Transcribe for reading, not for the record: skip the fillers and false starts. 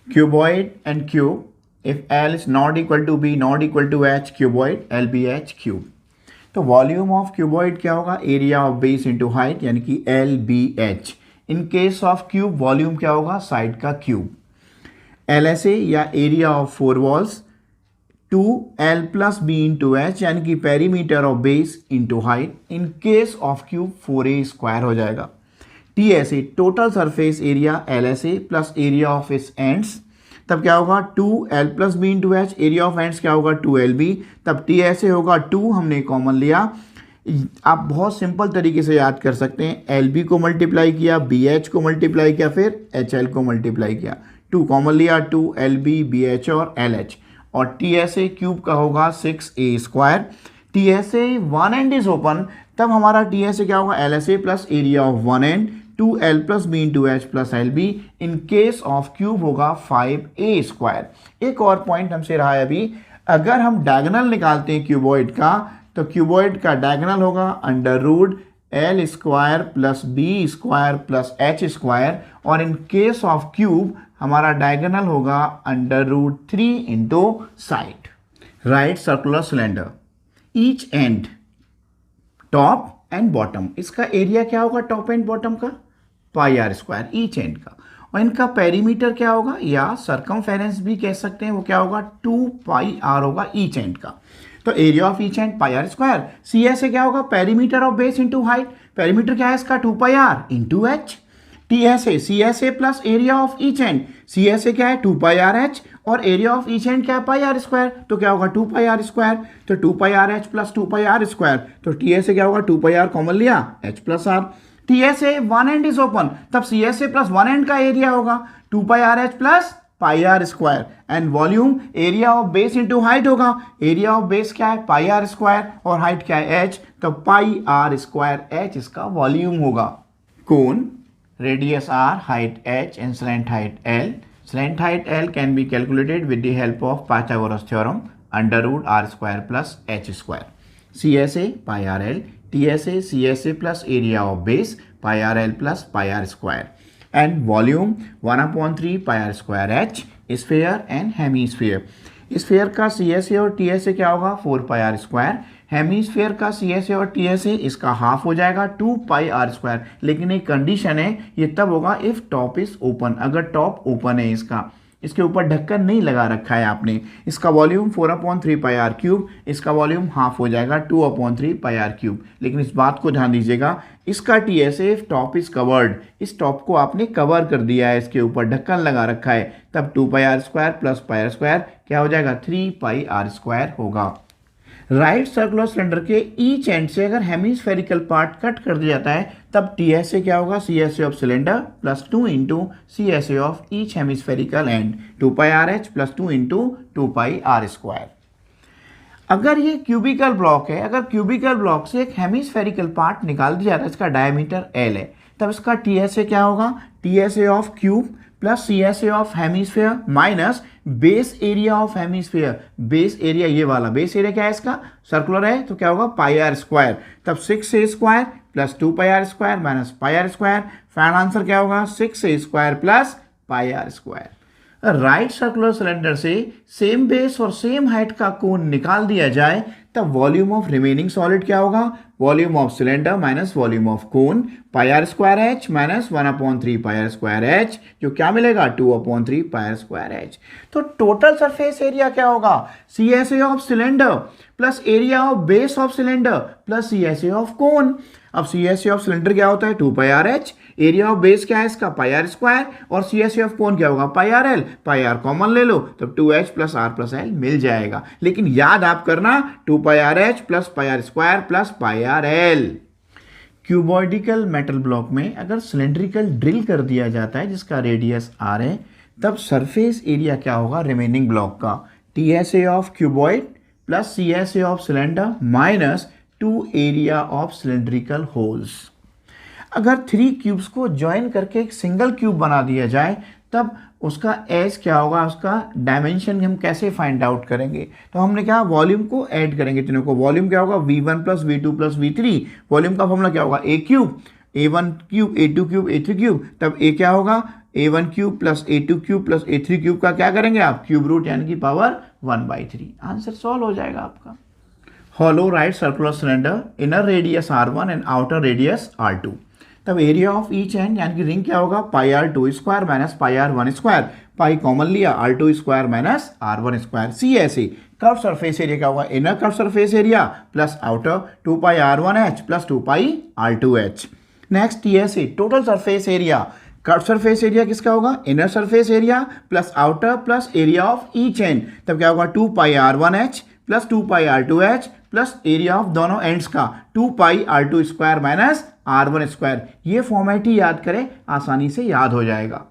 cuboid and cube. If L is not equal to B, not equal to H, cuboid, LBH cube. तो volume of cuboid क्या होगा? Area of base into height, यानी कि LBH. In case of cube volume क्या होगा? Side का cube. LSA या area of four walls 2L plus B into H, यानी कि perimeter of base into height. In case of cube 4A square हो जाएगा. TSA total surface area LSA plus area of its ends, तब क्या होगा? 2L plus B into H. Area of ends क्या होगा? 2LB. तब TSA होगा 2, हमने कॉमन लिया. आप बहुत सिंपल तरीके से याद कर सकते हैं. LB को मल्टीप्लाई किया, BH को मल्टीप्लाई किया, फिर HL को मल्टीप्लाई किया. 2 कॉमन लिया, 2LB, BH और LH. और TSA क्यूब का होगा 6A square. TSA one end is open, तब हमारा TSA क्या होगा? LSA plus area of one end 2L plus B into H plus LB. In case of cube होगा 5A स्क्वायर. एक और पॉइंट हमसे रहा है अभी, अगर हम डायगोनल निकालते हैं क्यूबॉइड का, तो क्यूबॉइड का डायगोनल होगा under root L square plus B square plus H square. और इन केस ऑफ क्यूब हमारा डायगोनल होगा under root 3 into side. Right circular cylinder, each end top end bottom, इसका एरिया क्या होगा? टॉप एंड बॉटम का pi r square each end का. और इनका पेरीमीटर क्या होगा, या सरकमफेरेंस भी कह सकते हैं, वो क्या होगा? 2 पाई आर होगा ईच एंड का. तो area of each end pi r square. CSA क्या होगा? Perimeter of base into height. Perimeter क्या है इसका? 2 pi r into h. TSA CSA plus area of each end. CSA क्या है? 2 पाई आर एच. और एरिया ऑफ ईच एंड क्या है? Pi r square. तो क्या होगा? 2 पाई आर स्क्वायर. तो 2 pi r h plus 2 pi r square. तो TSA क्या होगा? 2 पाई आर कॉमन लिया, h plus r. TSA one end is open, तब CSA प्लस वन एंड का एरिया होगा 2 pi r h plus pi r square. And volume area of base into height होगा. Area of base क्या है? Pi r square. और height क्या है? H. तो पाई आर स्क्वायर एच इसका वॉल्यूम होगा. Cone, radius r, height h and slant height l. Slant height l can be calculated with the help of Pythagoras theorem, under root r square plus h square. CSA pi r l, TSA CSA plus area of base pi r l plus pi r square. And volume 1/3 pi r square h, sphere and hemisphere. Sphere का CSA और TSA क्या होगा? 4 पाई r square. Hemisphere का CSA और TSA इसका half हो जाएगा 2 pi r square. लेकिन एक कंडीशन है, ये तब होगा इफ टॉप इज ओपन. अगर टॉप ओपन है इसका, इसके ऊपर ढक्कन नहीं लगा रखा है आपने. इसका वॉल्यूम 4/3 पाई आर क्यूब, इसका वॉल्यूम हाफ हो जाएगा 2/3 पाई आर क्यूब. लेकिन इस बात को ध्यान दीजिएगा, इसका TSA टॉप इज कवर्ड, इस टॉप को आपने कवर कर दिया है, इसके ऊपर ढक्कन लगा रखा है, तब 2 pi r square plus pi r square क्या हो जाएगा? 3 पाई आर स्क्वायर होगा. राइट सर्कुलर सिलेंडर के ईच एंड से अगर हेमिस्फेरिकल पार्ट कट कर दिया जाता है, तब TSA क्या होगा? CSA of cylinder plus 2 into CSA of each hemispherical end. 2 pi r h plus 2 into 2 pi r square. अगर ये क्यूबिकल ब्लॉक है, अगर क्यूबिकल ब्लॉक से एक हेमिस्फेरिकल पार्ट निकाल दिया जाता है, इसका डायमीटर L है, तब इसका TSA क्या होगा? TSA of cube plus CSA of hemisphere minus base area of hemisphere. Base area ये वाला बेस एरिया क्या है इसका? सर्कुलर है, तो क्या होगा? Pi r square. तब 6A square plus 2 pi r square minus pi r square. Final answer क्या होगा? 6A square plus pi r square. Right circular cylinder से सेम बेस और सेम हाइट का कोन निकाल दिया जाए, तब वॉल्यूम ऑफ रिमेनिंग सॉलिड क्या होगा? Volume of cylinder minus volume of cone, pi r square h minus 1/3 pi r square h, जो क्या मिलेगा? 2/3 पाई आर स्क्वायर एच. तो टोटल सरफेस एरिया क्या होगा? CSA of cylinder plus area of base of cylinder plus CSA of cone. अब CSA of cylinder क्या होता है? 2 pi r h. Area of base क्या है इसका? Pi r square. और CSA ऑफ कोन क्या होगा? Pi r l. Pi r common ले लो, तब 2H plus r plus l मिल जाएगा. लेकिन याद आप करना, 2 pi r h plus pi r square plus pi r l. Cuboidical metal block में अगर सिलेंड्रिकल ड्रिल कर दिया जाता है जिसका रेडियस r है, तब सरफेस एरिया क्या होगा रिमेनिंग ब्लॉक का? TSA of cuboid plus CSA of cylinder minus 2 area of cylindrical holes. अगर 3 क्यूब्स को ज्वाइन करके एक सिंगल क्यूब बना दिया जाए, तब उसका एज क्या होगा? उसका डायमेंशन हम कैसे फाइंड आउट करेंगे? तो हमने क्या? वॉल्यूम को ऐड करेंगे तीनों को. वॉल्यूम क्या होगा? V1 plus V2 plus V3. Volume का फॉर्मूला क्या होगा? A cube. A1 cube A2 cube A3 cube, तब A क्या होगा A1 cube plus A2 cube plus A3 cube का क्या करेंगे आप क्यूब रूट यानी कि पावर 1/3। आंसर सॉल्व हो जाएगा आपका। Hollow right circular cylinder, inner radius R1 and outer radius R2। तब एरिया ऑफ ईच एंड यानी कि रिंग क्या होगा पाई R2 स्क्वायर माइनस पाई R1 स्क्वायर, पाई कॉमन लिया R2 square minus R1 square. सी ऐसे कर्व सरफेस एरिया क्या होगा inner curve surface area plus outer 2 पाई R1H plus 2 पाई R2H। Next T ऐसे total surface area, curve surface area किसका होगा inner surface area plus outer plus area of each and, तब क्या होगा 2 पाई R1H plus 2 pi R2H plus area of दोनों ends का 2 पाई R2 square minus R1 square. ये format ही याद करें, आसानी से याद हो जाएगा।